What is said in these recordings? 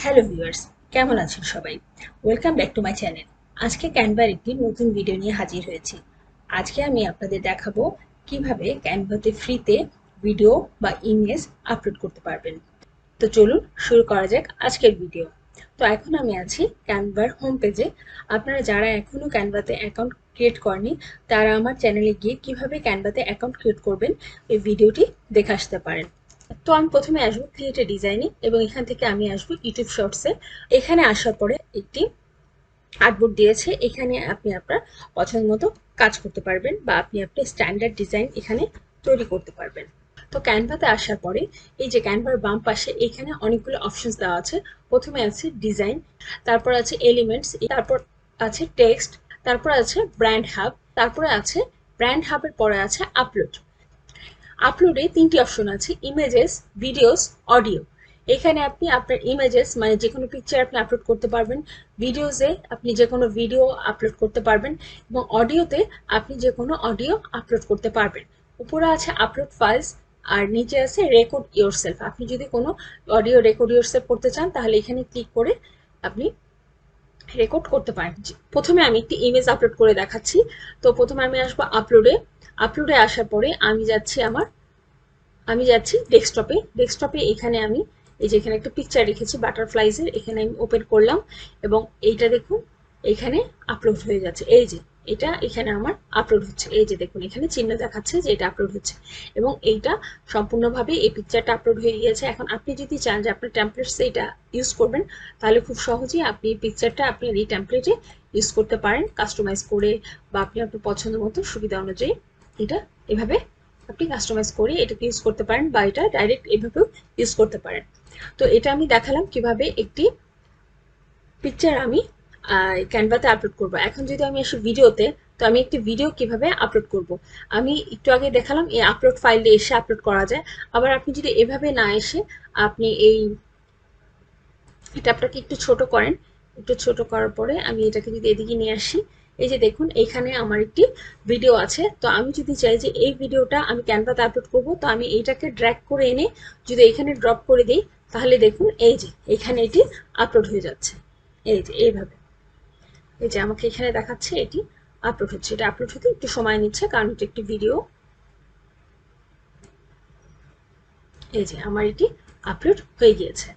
Hello viewers, কেমন আছেন সবাই? Welcome back to my channel. আজকে ক্যানভার একটি নতুন ভিডিও নিয়ে হাজির হয়েছি। আজকে আমি আপনাদের দেখাবো কিভাবে ক্যানভাতে ফ্রিতে ভিডিও বা ইমেজ আপলোড করতে পারবেন। তো চলুন শুরু করা যাক আজকের ভিডিও। তো এখন আমি আছি ক্যানভার হোম পেজে। আপনারা যারা এখনো ক্যানভাতে অ্যাকাউন্ট ক্রিয়েট করেনি তারা আমার চ্যানেলে গিয়ে কিভাবে ক্যানভাতে অ্যাকাউন্ট ক্রিয়েট করবেন এই ভিডিওটি দেখে আসতে পারেন। তো আমি প্রথমে আসবো ক্রিয়েট এ ডিজাইনে এবং এখান থেকে আমি আসবো ইউটিউব শর্টসে। এখানে আসার পরে একটি আর্টবোর্ড দিয়েছে, এখানে আপনি আপনার পছন্দ মতো কাজ করতে পারবেন বা আপনি আপনার স্ট্যান্ডার্ড ডিজাইন এখানে তৈরি করতে পারবেন। তো ক্যানভাতে আসার পরে এই যে ক্যানভার বাম পাশে এখানে অনেকগুলো অপশনস দেওয়া আছে। প্রথমে আছে ডিজাইন, তারপর আছে এলিমেন্টস, তারপর আছে টেক্সট, তারপর আছে ব্র্যান্ড হাব, তারপরে আছে ব্র্যান্ড হাবের পরে আছে আপলোড। আপলোডে তিনটি অপশন আছে, ইমেজেস, ভিডিওস, অডিও। এখানে আপনি আপনার ইমেজেস মানে যে কোনো পিকচার আপনি আপলোড করতে পারবেন, ভিডিওসে আপনি যে কোনো ভিডিও আপলোড করতে পারবেন এবং অডিওতে আপনি যে কোনো অডিও আপলোড করতে পারবেন। উপরে আছে আপলোড ফাইলস আর নিচে আছে রেকর্ড ইয়োরসেলফ। আপনি যদি কোনো অডিও রেকর্ড ইয়োরসেলফ করতে চান তাহলে এখানে ক্লিক করে আপনি রেকর্ড করতে পারেন। প্রথমে আমি একটি ইমেজ আপলোড করে দেখাচ্ছি। তো প্রথমে আমি আসবো আপলোডে। আপলোডে আসার পরে আমি যাচ্ছি ডেস্কটপে। ডেস্কটপে এখানে আমি এই যে এখানে একটা পিকচার রেখেছি বাটারফ্লাইজের, এখানে আমি ওপেন করলাম এবং এইটা দেখুন এখানে আপলোড হয়ে যাচ্ছে। এই যে এটা এখানে আমার আপলোড হচ্ছে, এই যে দেখুন এখানে চিহ্ন দেখাচ্ছে যে এটা আপলোড হচ্ছে এবং এইটা সম্পূর্ণভাবে এই পিকচারটা আপলোড হয়ে গিয়েছে। এখন আপনি যদি চান যে আপনার টেমপ্লেটসে এটা ইউজ করবেন তাহলে খুব সহজেই আপনি এই পিকচারটা আপনার এই টেমপ্লেটে ইউজ করতে পারেন, কাস্টমাইজ করে বা আপনি আপনার পছন্দ মতো সুবিধা অনুযায়ী এটা এভাবে আপনি কাস্টমাইজ করে এটাকে ইউজ করতে পারেন বা এটা ডাইরেক্ট এভাবেও ইউজ করতে পারেন। তো এটা আমি দেখালাম কিভাবে একটি পিকচার আমি ক্যানভাতে আপলোড করব। এখন যদি আমি আসি ভিডিওতে, তো আমি একটি ভিডিও কিভাবে আপলোড করব। আমি একটু আগে দেখালাম এই আপলোড ফাইলে এসে আপলোড করা যায়। আবার আপনি যদি এভাবে না এসে আপনি এটা আপনাকে একটু ছোট করেন, একটু ছোট করার পরে আমি এটাকে যদি এদিকে নিয়ে আসি, এই যে দেখুন এখানে আমার একটি ভিডিও আছে। তো আমি যদি চাই যে এই ভিডিওটা আমি ক্যানভাতে আপলোড করব, তো আমি এইটাকে ড্র্যাগ করে এনে যদি এখানে ড্রপ করে দিই তাহলে দেখুন এই যে এখানে এটি আপলোড হয়ে যাচ্ছে। এই যে এইভাবে এই যে আমাকে এখানে দেখাচ্ছে এটি আপলোড হচ্ছে। এটা আপলোড হতে একটু সময় নিচ্ছে কারণ এটা একটি ভিডিও। এই যে আমার এটি আপলোড হয়ে গিয়েছে।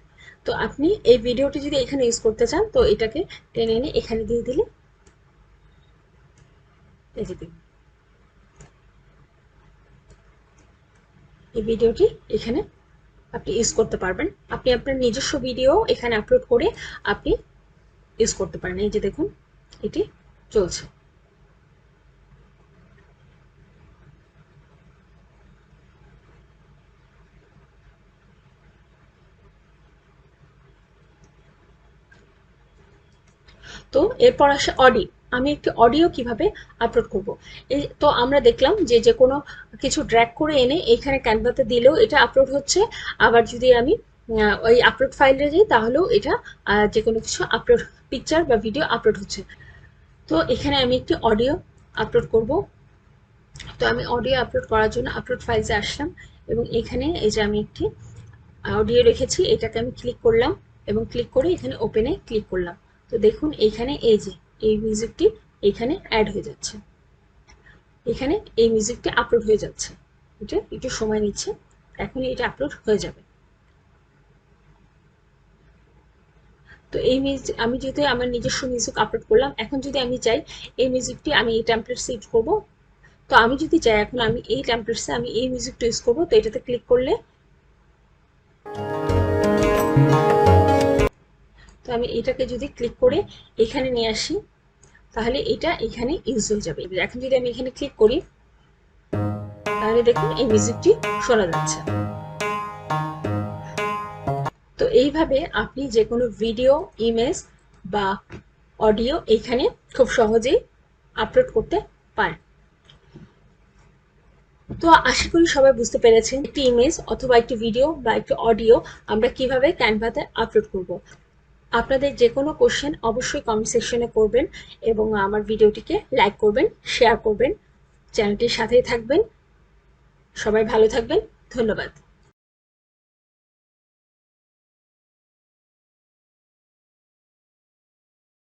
তো আপনি এই ভিডিওটি যদি এখানে ইউজ করতে চান তো এটাকে টেনে এনে এখানে দিয়ে দিলে এই যে এই ভিডিওটি এখানে আপনি ইউজ করতে পারবেন। আপনি আপনার নিজস্ব ভিডিও এখানে আপলোড করে আপনি ইউজ করতে পারেন। এই যে দেখুন এটি চলছে। তো এরপর আসে অডিও। আমি একটি অডিও কিভাবে আপলোড করব। এই তো আমরা দেখলাম যে যে কোনো কিছু ড্র্যাগ করে এনে এখানে ক্যানভাতে দিলেও এটা আপলোড হচ্ছে। আবার যদি আমি ওই আপলোড ফাইলে যাই তাহলেও এটা যে কোনো কিছু আপলোড পিকচার বা ভিডিও আপলোড হচ্ছে। তো এখানে আমি একটি অডিও আপলোড করব। তো আমি অডিও আপলোড করার জন্য আপলোড ফাইলসে আসলাম এবং এখানে এই যে আমি একটি অডিও রেখেছি, এটাকে আমি ক্লিক করলাম এবং ক্লিক করে এখানে ওপেনে ক্লিক করলাম। তো দেখুন এখানে এই যে এই মিউজিকটি এখানে অ্যাড হয়ে যাচ্ছে, এখানে এই মিউজিকটি আপলোড হয়ে যাচ্ছে। এটা একটু সময় নিচ্ছে, এখনই এটা আপলোড হয়ে যাবে। তো এই মিউজিক আমি যেহেতু আমার নিজস্ব মিউজিক আপলোড করলাম, এখন যদি আমি চাই এই মিউজিকটি আমি এই টেমপ্লেটসে ইউজ করব, তো আমি যদি চাই এখন আমি এই টেমপ্লেটসে আমি এই মিউজিকটা ইউজ করব, তো এটাতে ক্লিক করলে তো আমি এটাকে যদি ক্লিক করে এখানে নিয়ে আসি তাহলে এটা এখানে ইউজ হয়ে যাবে। এখন যদি আমি এখানে ক্লিক করি তাহলে দেখুন এই মিউজিকটি শোনা যাচ্ছে। তো এইভাবে আপনি যে কোনো ভিডিও, ইমেজ বা অডিও এখানে খুব সহজেই আপলোড করতে পারেন। তো আশা করি সবাই বুঝতে পেরেছেন একটি ইমেজ অথবা একটি ভিডিও বা একটি অডিও আমরা কিভাবে ক্যানভাতে আপলোড করব। আপনাদের যে কোনো কোশ্চেন অবশ্যই কমেন্ট সেকশনে করবেন এবং আমার ভিডিওটিকে লাইক করবেন, শেয়ার করবেন, চ্যানেলটির সাথেই থাকবেন। সবাই ভালো থাকবেন। ধন্যবাদ।